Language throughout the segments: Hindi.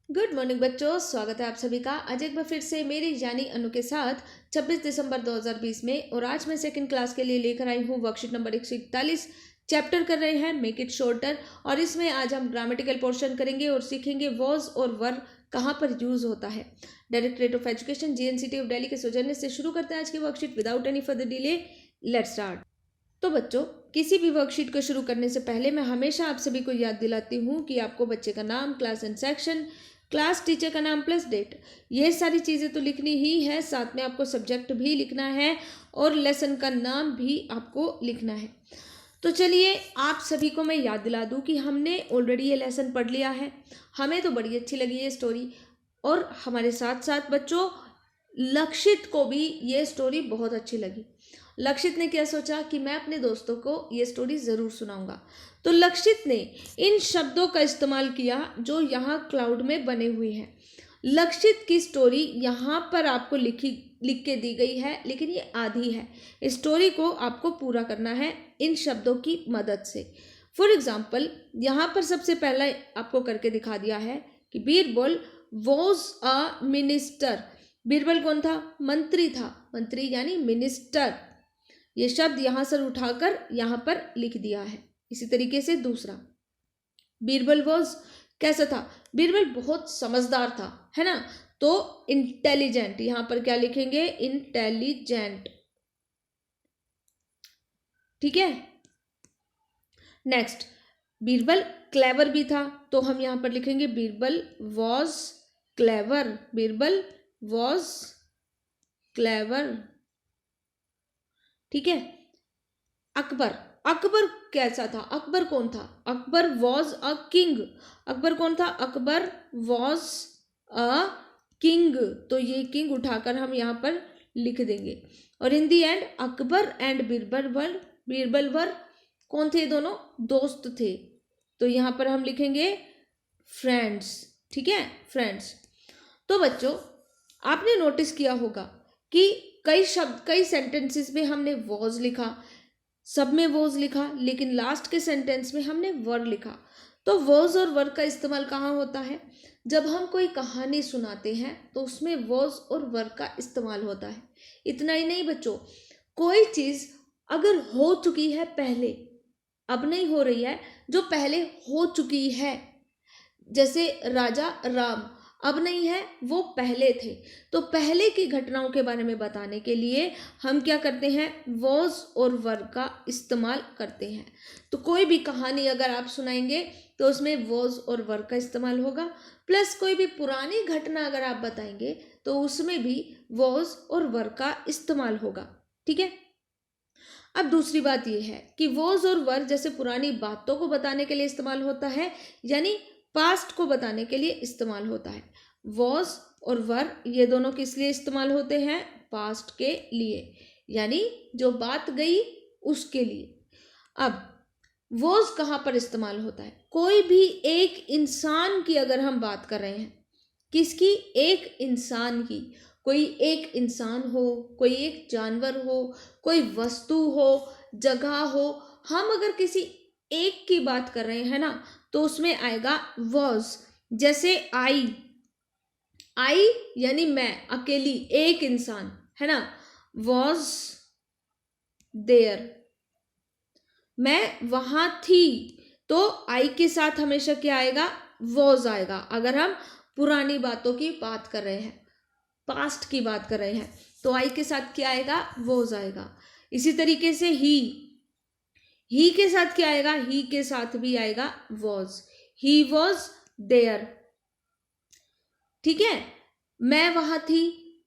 गुड मॉर्निंग बच्चों, स्वागत है आप सभी का आज एक बार फिर से मेरी यानी अनु के साथ 26 दिसंबर 2020 में। और आज मैं सेकंड क्लास के लिए लेकर आई हूँ वर्कशीट नंबर 141। चैप्टर कर रहे हैं मेक इट शॉर्टर। और इसमें आज हम ग्रामेटिकल पोर्शन करेंगे और सीखेंगे वॉज और वर कहाँ पर यूज होता है। Directorate of education GNCT of Delhi के सौजन्य से शुरू करते हैं आज की worksheet without any further delay. Let's start. तो बच्चों, किसी भी वर्कशीट को शुरू करने से पहले मैं हमेशा आप सभी को याद दिलाती हूँ कि आपको बच्चे का नाम, class and section, class teacher का नाम प्लस डेट, ये सारी चीज़ें तो लिखनी ही है। साथ में आपको सब्जेक्ट भी लिखना है और लेसन का नाम भी आपको लिखना है। तो चलिए आप सभी को मैं याद दिला दूं कि हमने ऑलरेडी ये लेसन पढ़ लिया है। हमें तो बड़ी अच्छी लगी ये स्टोरी और हमारे साथ साथ बच्चों लक्षित को भी ये स्टोरी बहुत अच्छी लगी। लक्षित ने क्या सोचा कि मैं अपने दोस्तों को ये स्टोरी ज़रूर सुनाऊंगा। तो लक्षित ने इन शब्दों का इस्तेमाल किया जो यहाँ क्लाउड में बने हुए हैं। लक्षित की स्टोरी यहाँ पर आपको लिख के दी गई है, लेकिन ये आधी है। इस स्टोरी को आपको पूरा करना है इन शब्दों की मदद से। फॉर एग्जाम्पल, यहाँ पर सबसे पहला आपको करके दिखा दिया है कि Birbal was a minister. Birbal कौन था? मंत्री था। मंत्री यानी मिनिस्टर। ये शब्द यहां से उठाकर यहां पर लिख दिया है। इसी तरीके से दूसरा, बीरबल वॉज कैसा था? बीरबल बहुत समझदार था, है ना। तो इंटेलिजेंट, यहां पर क्या लिखेंगे? इंटेलिजेंट। ठीक है। नेक्स्ट, बीरबल क्लेवर भी था, तो हम यहां पर लिखेंगे Birbal was clever. Birbal was clever. ठीक है। अकबर, अकबर कैसा था? अकबर कौन था? Akbar was a king. Akbar कौन था? Akbar was a king. तो ये किंग उठाकर हम यहाँ पर लिख देंगे। और इन दी एंड अकबर एंड बीरबल वर कौन थे? दोनों दोस्त थे। तो यहाँ पर हम लिखेंगे फ्रेंड्स। ठीक है, फ्रेंड्स। तो बच्चों, आपने नोटिस किया होगा कि कई शब्द, कई सेंटेंसेस में हमने वॉज लिखा, सब में वॉज लिखा, लेकिन लास्ट के सेंटेंस में हमने वर लिखा। तो वॉज और वर का इस्तेमाल कहाँ होता है? जब हम कोई कहानी सुनाते हैं तो उसमें वॉज और वर का इस्तेमाल होता है। इतना ही नहीं बच्चों, कोई चीज़ अगर हो चुकी है पहले, अब नहीं हो रही है, जो पहले हो चुकी है, जैसे राजा राम अब नहीं है, वो पहले थे, तो पहले की घटनाओं के बारे में बताने के लिए हम क्या करते हैं? वॉज और वर का इस्तेमाल करते हैं। तो कोई भी कहानी अगर आप सुनाएंगे तो उसमें वॉज और वर का इस्तेमाल होगा। प्लस कोई भी पुरानी घटना अगर आप बताएंगे तो उसमें भी वॉज और वर का इस्तेमाल होगा। ठीक है। अब दूसरी बात यह है कि वॉज और वर जैसे पुरानी बातों को बताने के लिए इस्तेमाल होता है, यानी पास्ट को बताने के लिए इस्तेमाल होता है। वॉज और वर ये दोनों किस लिए इस्तेमाल होते हैं? पास्ट के लिए, यानी जो बात गई उसके लिए। अब वॉज कहाँ पर इस्तेमाल होता है? कोई भी एक इंसान की अगर हम बात कर रहे हैं, किसकी? एक इंसान की। कोई एक इंसान हो, कोई एक जानवर हो, कोई वस्तु हो, जगह हो, हम अगर किसी एक की बात कर रहे हैं ना, तो उसमें आएगा वॉज। जैसे आई यानी मैं, अकेली, एक इंसान, है ना। वॉज देयर, मैं वहां थी, तो आई के साथ हमेशा क्या आएगा? वॉज आएगा। अगर हम पुरानी बातों की बात कर रहे हैं, पास्ट की बात कर रहे हैं, तो आई के साथ क्या आएगा? वॉज आएगा। इसी तरीके से ही के साथ क्या आएगा? ही के साथ भी आएगा वॉज। He was there. ठीक है। मैं वहां थी,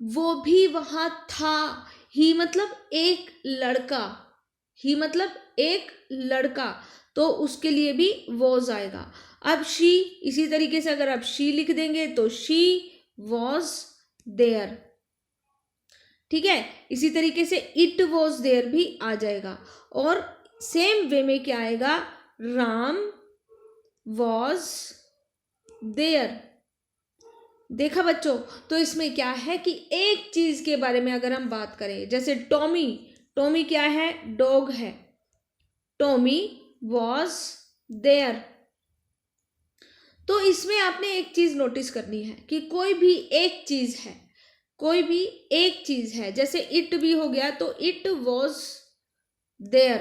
वो भी वहां था। ही मतलब एक लड़का, ही मतलब एक लड़का, तो उसके लिए भी वॉज आएगा। अब शी, इसी तरीके से अगर आप शी लिख देंगे तो शी वॉज देयर। ठीक है। इसी तरीके से इट वॉज देयर भी आ जाएगा। और सेम वे में क्या आएगा? Ram was there. देखा बच्चों, तो इसमें क्या है कि एक चीज के बारे में अगर हम बात करें, जैसे टॉमी, टॉमी क्या है? डॉग है। Tommy was there. तो इसमें आपने एक चीज नोटिस करनी है कि कोई भी एक चीज है, कोई भी एक चीज है, जैसे इट भी हो गया तो इट वॉज देयर,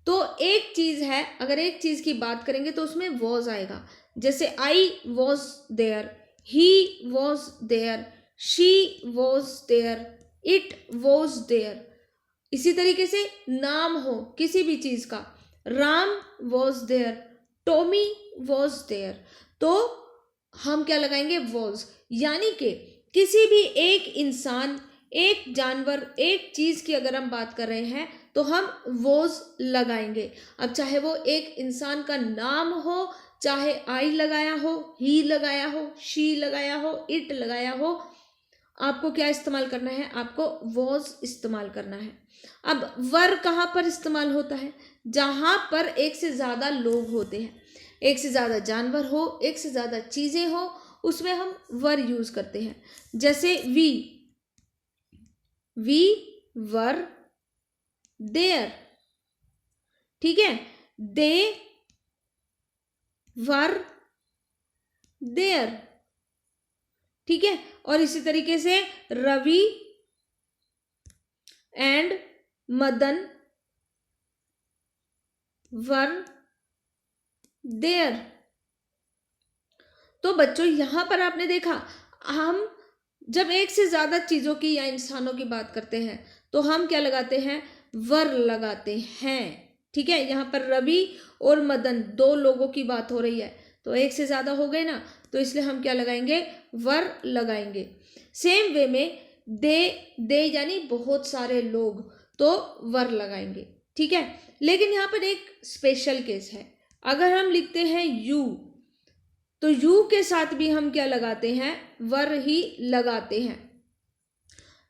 तो एक चीज है, अगर एक चीज की बात करेंगे तो उसमें वॉज आएगा। जैसे I was there, he was there, she was there, it was there. इसी तरीके से नाम हो किसी भी चीज का, Ram was there, Tommy was there, तो हम क्या लगाएंगे? वॉज। यानी कि किसी भी एक इंसान, एक जानवर, एक चीज की अगर हम बात कर रहे हैं तो हम वॉज लगाएंगे। अब चाहे वो एक इंसान का नाम हो, चाहे आई लगाया हो, ही लगाया हो, शी लगाया हो, इट लगाया हो, आपको क्या इस्तेमाल करना है? आपको वॉज इस्तेमाल करना है। अब वर कहाँ पर इस्तेमाल होता है? जहां पर एक से ज्यादा लोग होते हैं, एक से ज्यादा जानवर हो, एक से ज्यादा चीजें हो, उसमें हम वर यूज करते हैं। जैसे वी वर देयर, ठीक है, दे वर देयर, ठीक है। और इसी तरीके से Ravi and Madan were there. तो बच्चों यहां पर आपने देखा, हम जब एक से ज्यादा चीजों की या इंसानों की बात करते हैं तो हम क्या लगाते हैं? वर लगाते हैं, ठीक है। यहां पर रवि और मदन दो लोगों की बात हो रही है, तो एक से ज्यादा हो गए ना, तो इसलिए हम क्या लगाएंगे? वर लगाएंगे। सेम वे में दे यानी बहुत सारे लोग, तो वर लगाएंगे, ठीक है। लेकिन यहां पर एक स्पेशल केस है। अगर हम लिखते हैं यू, तो यू के साथ भी हम क्या लगाते हैं? वर ही लगाते हैं।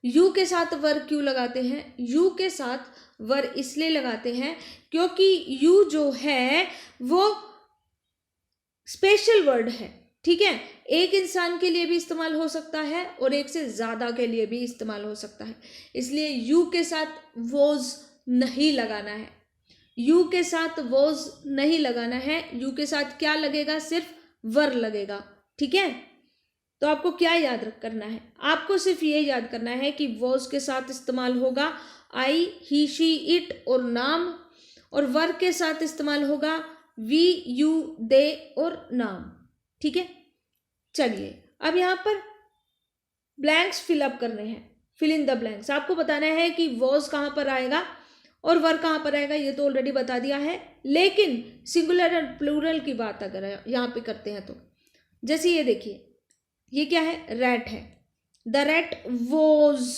यू के साथ वर क्यों लगाते हैं? यू के साथ वर इसलिए लगाते हैं क्योंकि यू जो है वो स्पेशल वर्ड है, ठीक है। एक इंसान के लिए भी इस्तेमाल हो सकता है और एक से ज्यादा के लिए भी इस्तेमाल हो सकता है, इसलिए यू के साथ वॉज नहीं लगाना है। यू के साथ वॉज नहीं लगाना है, यू के साथ क्या लगेगा? सिर्फ वर लगेगा, ठीक है। तो आपको क्या याद करना है? आपको सिर्फ ये याद करना है कि वॉज के साथ इस्तेमाल होगा आई, ही, शी, इट और नाम, और वर के साथ इस्तेमाल होगा वी, यू, दे और नाम, ठीक है। चलिए अब यहां पर ब्लैंक्स फिलअप करने हैं, फिल इन द ब्लैंक्स। आपको बताना है कि वॉज कहां पर आएगा और वर कहां पर आएगा, ये तो ऑलरेडी बता दिया है। लेकिन सिंगुलर और प्लूरल की बात अगर यहां पे करते हैं तो जैसे ये देखिए, ये क्या है? रैट है। The rat was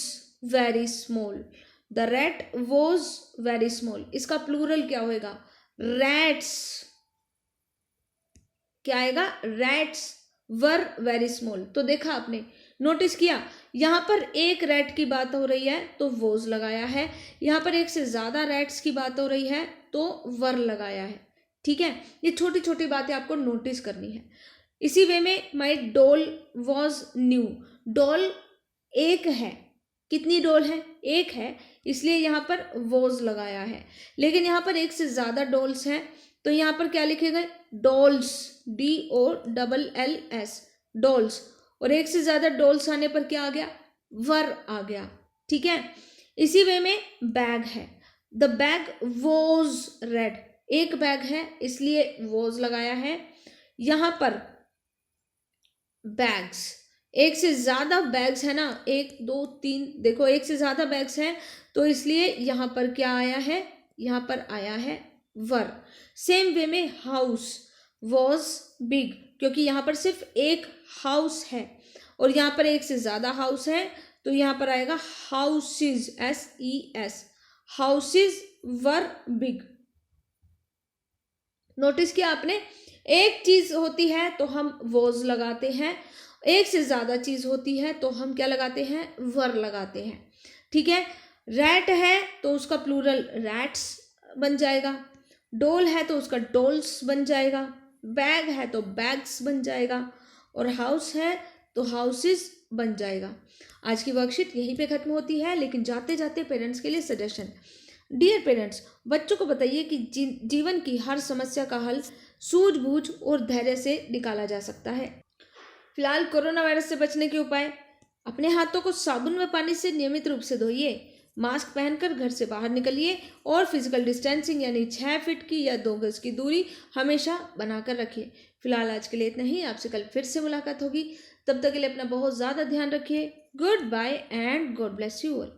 very small, the rat was very small. इसका प्लूरल क्या होएगा? रैट्स। क्या आएगा? Rats were very small. तो देखा आपने, नोटिस किया, यहां पर एक रैट की बात हो रही है तो वॉज लगाया है, यहां पर एक से ज्यादा रैट्स की बात हो रही है तो वर लगाया है, ठीक है। ये छोटी छोटी बातें आपको नोटिस करनी है। इसी वे में माई डॉल वॉज न्यू, डॉल एक है, कितनी डॉल है? एक है, इसलिए यहां पर वॉज लगाया है। लेकिन यहां पर एक से ज्यादा डॉल्स हैं तो यहां पर क्या लिखे गए? Dolls, DOLLS, dolls. और एक से ज्यादा डॉल्स आने पर क्या आ गया? वर आ गया, ठीक है। इसी वे में बैग है, द बैग वॉज रेड, एक बैग है इसलिए वॉज लगाया है। यहां पर बैग्स, एक से ज्यादा बैग्स है ना, 1 2 3, देखो एक से ज्यादा बैग्स हैं तो इसलिए यहां पर क्या आया है? यहां पर आया है वर। सेम वे में हाउस वॉज बिग, क्योंकि यहां पर सिर्फ एक हाउस है और यहां पर एक से ज्यादा हाउस है तो यहां पर आएगा houses, SES, houses were big. Notice किया आपने, एक चीज होती है तो हम वॉज लगाते हैं, एक से ज्यादा चीज होती है तो हम क्या लगाते हैं? वर लगाते हैं, ठीक है। रैट है तो उसका प्लूरल रैट्स बन जाएगा, डॉल है तो उसका डॉल्स बन जाएगा, बैग है तो बैग्स बन जाएगा, और हाउस है तो हाउसेस बन जाएगा। आज की वर्कशीट यहीं पे खत्म होती है, लेकिन जाते जाते पेरेंट्स के लिए सजेशन। डियर पेरेंट्स, बच्चों को बताइए कि जीवन की हर समस्या का हल सूझबूझ और धैर्य से निकाला जा सकता है। फिलहाल कोरोना वायरस से बचने के उपाय। अपने हाथों को साबुन व पानी से नियमित रूप से धोइए, मास्क पहनकर घर से बाहर निकलिए और फिजिकल डिस्टेंसिंग यानी 6 फीट की या 2 गज की दूरी हमेशा बनाकर रखिए। फिलहाल आज के लिए इतना ही, आपसे कल फिर से मुलाकात होगी। तब तक के लिए अपना बहुत ज़्यादा ध्यान रखिए। Goodbye and God bless you all.